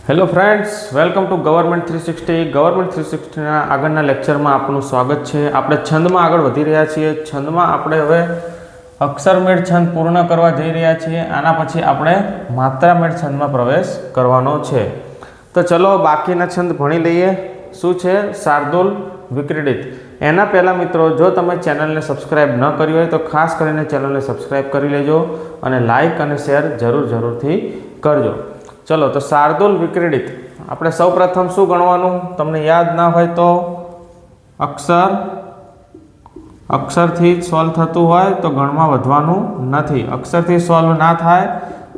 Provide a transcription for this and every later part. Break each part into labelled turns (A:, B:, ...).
A: Hello friends, welcome to government 360. Government 360ના આગળના લેક્ચરમાં આપનું સ્વાગત છે. આપણે છંદમાં આગળ વધી રહ્યા છીએ. છંદમાં આપણે હવે અક્ષરમેળ છંદ પૂર્ણ કરવા જઈ રહ્યા છીએ. આના પછી આપણે માત્રામેળ છંદમાં પ્રવેશ કરવાનો છે. તો ચલો બાકીના છંદ ભણી લઈએ. શું છે? શાર્દૂલ, વિક્રીડિત. એના પહેલાં મિત્રો, જો તમે ચેનલને સબસ્ક્રાઈબ ન કરી હોય તો ખાસ કરીને ચેનલને સબસ્ક્રાઈબ કરી લેજો અને લાઇક અને શેર જરૂરથી કરજો. ચલો, તો શાર્દૂલ, વિક્રીડિત. આપણે સૌ પ્રથમ શું ગણવાનું? તમને યાદ ના હોય તો અક્ષરથી જ સોલ્વ થતું હોય તો ગણમાં વધવાનું નથી. અક્ષરથી સોલ્વ ના થાય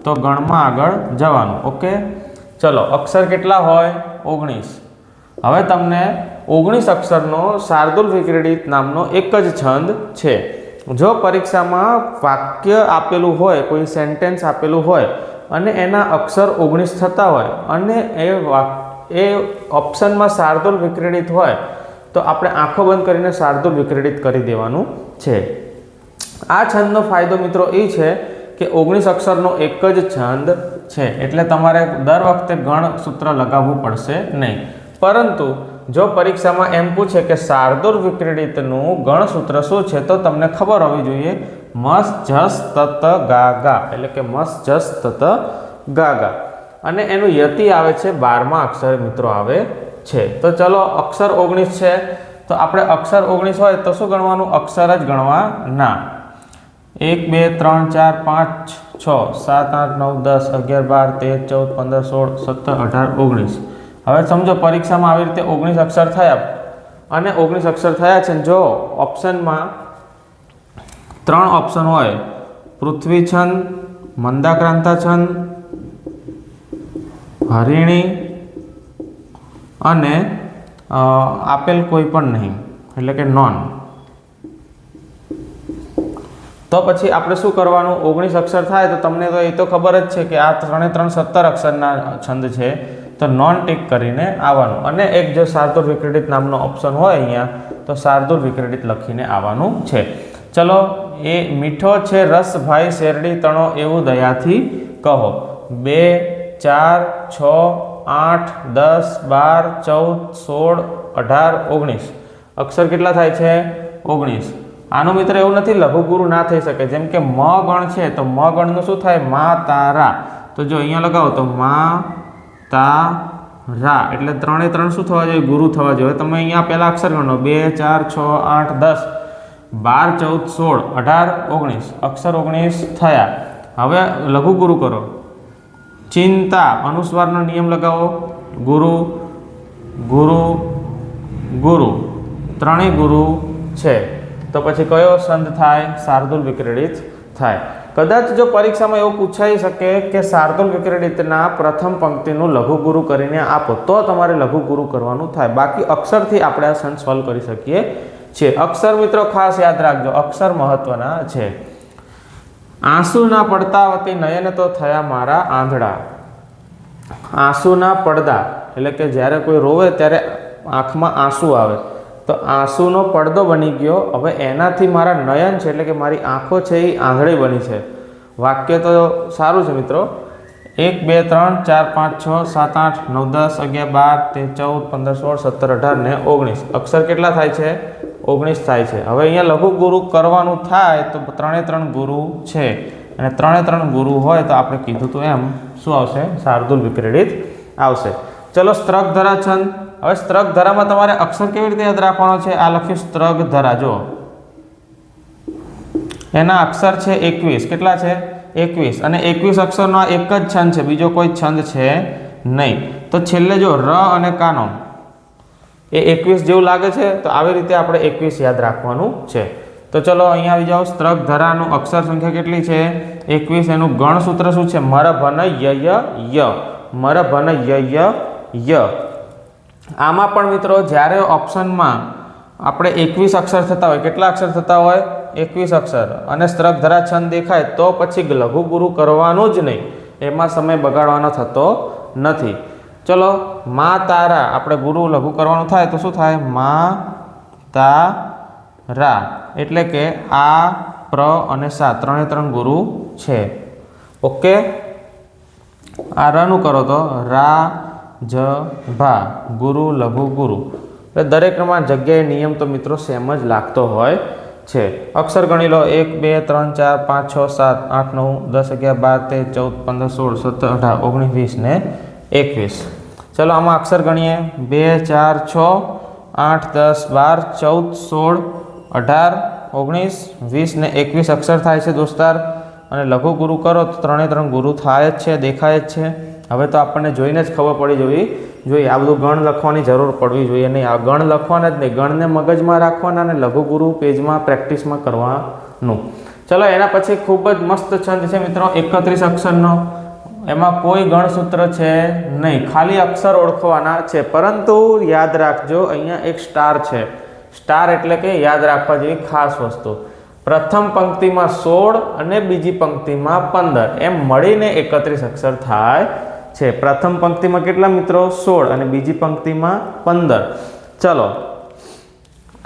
A: તો ગણમાં આગળ જવાનું. ઓકે, ચલો. અક્ષર કેટલા હોય? 19. હવે તમને 19 અક્ષરનો શાર્દૂલ વિક્રીડિત નામનો એક જ છંદ છે. જો પરીક્ષામાં વાક્ય આપેલું હોય, કોઈ સેન્ટેન્સ આપેલું હોય અને એના અક્ષર 19 થતા હોય અને એ ઓપ્શનમાં શાર્દૂલ વિક્રીડિત હોય તો આપણે આંખો બંધ કરીને શાર્દૂલ વિક્રીડિત કરી દેવાનું છે. આ છંદનો ફાયદો મિત્રો એ છે કે 19 અક્ષરનો એક જ છંદ છે, એટલે તમારે દર વખતે ગણ સૂત્ર લગાવવું પડશે નહીં. પરંતુ જો પરીક્ષામાં એમ પૂછે કે શાર્દૂલ વિક્રીડિતનું ગણ સૂત્ર શું છે, તો તમને ખબર હોવી જોઈએ મસ જસ તત ગા ગા, એટલે કે મસ જસ તત ગા ગા. અને એનું યતિ આવે છે 12મા અક્ષર મિત્રો આવે છે. તો ચલો, અક્ષર 19 છે તો આપણે અક્ષર 19 હોય તો શું ગણવાનું? અક્ષર જ ગણવા ના. 1 2 3 4 5 6 7 8 9 10 11 12 13 14 15 16 17 18 19. હવે સમજો પરીક્ષામાં આવી રીતે 19 અક્ષર થયા અને 19 અક્ષર થયા છે. જો ઓપ્શનમાં 3 ઓપ્શન હોય, પૃથ્વી છંદ, મંદાક્રાંતા છંદ, હરિણી અને આપેલ કોઈ પણ નહીં, એટલે કે નોન, તો પછી આપણે શું કરવાનું? 19 અક્ષર થાય તો તમને તો એ તો ખબર જ છે કે આ 3 17 અક્ષરના છંદ છે, તો નોન ટીક કરીને આવવાનું. અને એક જો શાર્દૂલ વિક્રીડિત નામનો ઓપ્શન હોય અહીંયા, તો શાર્દૂલ વિક્રીડિત લખીને આવવાનું છે. ચલો, એ મીઠો છે રસ ભાઈ શેરડી તણો એવું દયાથી કહો. 2 4 6 8 10 12 14 16 18 19 અક્ષર કેટલા થાય છે? 19. આનું મિત્ર એવું નથી લઘુગુરુ ના થઈ શકે. જેમ કે મ ગણ છે તો મ ગણનું શું થાય? મા તારા. તો જો અહીંયા લગાવો તો મા તા રા, એટલે 3 3 શું થવા જોઈએ? ગુરુ થવા જોઈએ. તમે અહીંયા પહેલા અક્ષર ગણો 2 4 6 8 10 12 14 16 18 19 અક્ષર 19 થયા. હવે લઘુ ગુરુ કરો. ચિંતા, અનુસ્વારનો નિયમ લગાવો. ગુરુ ગુરુ ગુરુ, 3 ગુરુ છે. તો પછી કયો છંદ થાય? શાર્દૂલ વિક્રીડિત થાય. કદાચ જો પરીક્ષામાં એવું પૂછાઈ શકે કે શાર્દૂલ વિક્રીડિતના પ્રથમ પંક્તિનું લઘુગુરુ કરીને આપો, તો તમારે લઘુગુરુ કરવાનું થાય. બાકી અક્ષરથી આપણે આ છંદ સોલ્વ કરી શકીએ છીએ. અક્ષર મિત્રો ખાસ યાદ રાખજો, અક્ષર મહત્વના છે. આંસુના પડતાવતી નયન તો થયા મારા આંધળા. આંસુના પડદા, એટલે કે જ્યારે કોઈ રોવે ત્યારે આંખમાં આંસુ આવે, તો આંસુનો પડદો બની ગયો. હવે એનાથી મારા નયન છે, એટલે કે મારી આંખો છે એ આંધળી બની છે. વાક્ય તો સારું છે મિત્રો. 1 2 3 4 5 6 7 8 9 10 11 12 13 14 15 16 17 18 ને 19 અક્ષર કેટલા થાય છે? 19 થાય છે. હવે અહીંયા લઘુ ગુરુ કરવાનું થાય તો 3 3 ગુરુ છે, અને 3 3 ગુરુ હોય તો આપણે કીધું તો એમ શું આવશે? શાર્દૂલ વિક્રીડિત આવશે. ચલો, સ્ત્રગધરા છંદ. હવે સ્ત્રગધરામાં તમારે અક્ષર કેવી રીતે યાદ રાખવાનો છે? આ લખ્યું સ્ત્રગધરા. જો એના અક્ષર છે 21. કેટલા છે? 21. અને 21 અક્ષરનો એક જ છંદ છે, બીજો કોઈ છંદ છે નહીં. તો છેલ્લે જો ર અને કાનો એ 21 જેવું લાગે છે, તો આવી રીતે આપણે 21 યાદ રાખવાનું છે. તો ચલો અહીંયા આવી જાઓ. સ્ત્રગધરાનું અક્ષર સંખ્યા કેટલી છે? 21. એનું ગણ સૂત્ર શું છે? મર ભન ય ય. મર ભન ય ય. આમાં પણ મિત્રો જ્યારે ઓપ્શનમાં આપણે 21 અક્ષર થતા હોય, કેટલા અક્ષર થતા હોય? 21 અક્ષર, અને સ્ત્રગધરા છંદ દેખાય તો પછી લઘુ ગુરુ કરવાનું જ નહીં. એમાં સમય બગાડવાનો થતો નથી. ચલો, મા તારા, આપણે ગુરુ લઘુ કરવાનું થાય તો શું થાય? મા તા રા, એટલે કે આ પ્ર અને સા 3 ગુરુ છે. ઓકે, આ રનું કરો તો રા જ ભા ગુરુ લઘુ ગુરુ એટલે દરેકમાં જગ્યાએ નિયમ તો મિત્રો સેમ જ લાગતો હોય છે. અક્ષર ગણી લો 1 2 3 4 5 6 7 8 9 10 11 12 13 14 15 16 17 18 19 20 ને 21. ચલો આમાં અક્ષર ગણીએ 2 4 6 8 10 12 14 16 18 19 20 ને 21 અક્ષર થાય છે દોસ્તાર. અને લઘુ ગુરુ કરો તો 3 ગુરુ થાય જ છે, દેખાય જ છે. હવે તો આપણને જોઈને જ ખબર પડી જવી જોઈએ, આ બધું ગણ લખવાની જરૂર પડવી જોઈએ નહીં. આ ગણ લખવાના જ નહીં, ગણને મગજમાં રાખવાના અને લઘુ ગુરુ પેજમાં પ્રેક્ટિસમાં કરવાનું. ચલો એના પછી ખૂબ જ મસ્ત છંદ છે મિત્રો 31 અક્ષરનો. એમાં કોઈ ગણસૂત્ર છે નહીં, ખાલી અક્ષર ઓળખવાના છે. પરંતુ યાદ રાખજો અહીંયા એક સ્ટાર છે. સ્ટાર એટલે કે યાદ રાખવા જેવી ખાસ વસ્તુ. પ્રથમ પંક્તિમાં 16 અને બીજી પંક્તિમાં 15 એમ મળીને 31 અક્ષર થાય છે. પ્રથમ પંક્તિમાં કેટલા મિત્રો 16 અને બીજી પંક્તિમાં 15. ચલો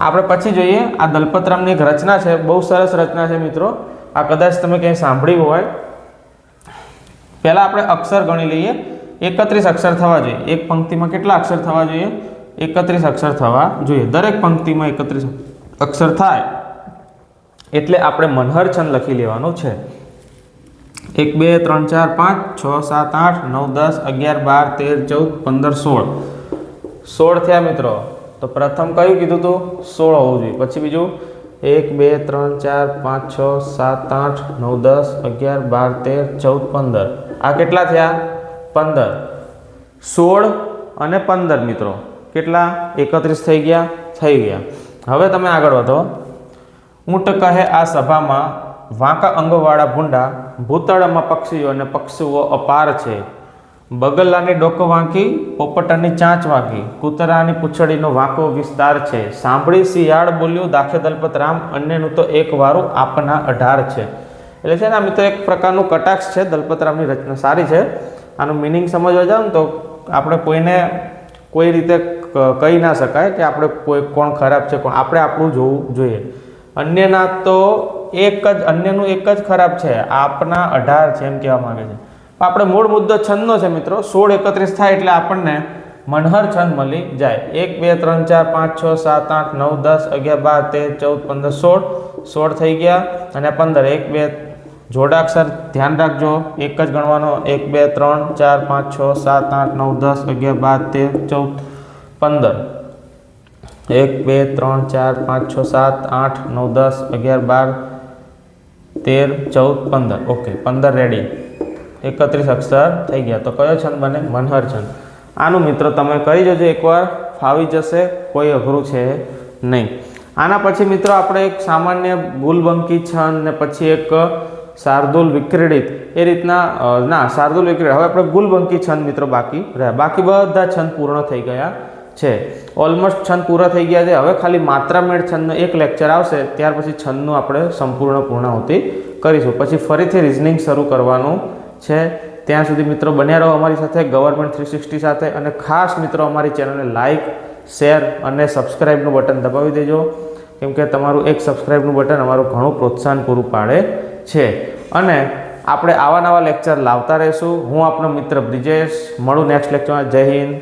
A: આપણે પછી જોઈએ આ દલપતરામની એક રચના છે, બહુ સરસ રચના છે મિત્રો. આ કદાચ તમે ક્યાંય સાંભળ્યું હોય. પહેલાં આપણે અક્ષર ગણી લઈએ. 31 અક્ષર થવા જોઈએ. એક પંક્તિમાં કેટલા અક્ષર થવા જોઈએ? 31 અક્ષર થવા જોઈએ. દરેક પંક્તિમાં 31 અક્ષર થાય એટલે આપણે મનહર છંદ લખી લેવાનું છે. 1 2 3 4 5 6 7 8 9 10 11 12 13 14 15 16 થયા મિત્રો. તો પ્રથમ કયું કીધું હતું? 16 હોવું જોઈએ. પછી બીજું 1 2 3 4 5 6 7 8 9 10 11 12 13 14 15 આ કેટલા થયા? 15. 16 અને 15 મિત્રો કેટલા? 31 થઈ ગયા. હવે તમે આગળ વધો. ઊંટ કહે આ સભામાં વાંકા અંગવાળા ભૂંડા, ભૂતળમાં પક્ષીઓ અને પક્ષીઓ અપાર છે. બગલાની ડોક વાંકી, પોપટાની ચાંચ વાંકી, કૂતરાની પૂંછડીનો વાંકો વિસ્તાર છે. સાંભળી શિયાળ બોલ્યું દાખે દલપતરામ, અન્યનું તો એક વારું આપના 18 છે. એટલે છે ને આ મિત્રો એક પ્રકારનું કટાક્ષ છે. દલપતરામની રચના સારી છે. આનું મિનિંગ સમજવા જાવ ને તો આપણે કોઈને કોઈ રીતે કહી ના શકાય કે આપણે કોણ ખરાબ છે, કોણ આપણે આપણું જોવું જોઈએ. અન્યના તો અન્યનું એક જ ખરાબ છે, આપના 18 છે એમ કહેવા માંગે છે. આપણે મૂળ મુદ્દો છંદનો છે મિત્રો. 16 31 થાય એટલે આપણને મનહર છંદ મળી જાય. 1 2 3 4 5 6 7 8 9 10 11 12 13 14 15 16 થઈ ગયા. અને 15 1 2 જોડાક્ષર ધ્યાન રાખજો, એક જ ગણવાનો. 1 2 3 4 5 6 7 8 9 10 11 12 13 14 15 1 2 3 4 5 6 7 8 9 10 11 12 13 14 15 ઓકે 15 રેડી. 31 અક્ષર થઈ ગયા. તો કયો છંદ બને? મનહર છંદ. આનું મિત્રો તમે કરી જજો એકવાર, ફાવી જશે, કોઈ અઘરું છે નહીં. આના પછી મિત્રો આપણે એક સામાન્ય ગુલબંકી છંદ ને પછી એક શાર્દુલ વિક્રીડિત એ રીતના શાર્દુલ વિક્રીડિત. હવે આપણે ગુલબંકી છંદ મિત્રો બાકી રહ્યા. બાકી બધા છંદ પૂર્ણ થઈ ગયા છે. ઓલમોસ્ટ છંદ પૂરા થઈ ગયા છે. હવે ખાલી માત્રામેળ છંદનો એક લેક્ચર આવશે, ત્યાર પછી છંદનું આપણે સંપૂર્ણ પૂર્ણાહુતિ કરીશું. પછી ફરીથી રિઝનિંગ શરૂ કરવાનું છે. ત્યાં સુધી મિત્રો બન્યા રહો અમારી સાથે ગવર્મેન્ટ 360 સાથે. અને ખાસ મિત્રો અમારી ચેનલને લાઇક, શેર અને સબસ્ક્રાઈબનું બટન દબાવી દેજો, કેમ કે તમારું એક સબસ્ક્રાઈબનું બટન અમારું ઘણું પ્રોત્સાહન પૂરું પાડે છે. અને આપણે આવા નવા લેક્ચર લાવતા રહીશું. હું આપનો મિત્ર બ્રિજેશ. મળું નેક્સ્ટ લેક્ચરમાં. જય હિન્દ.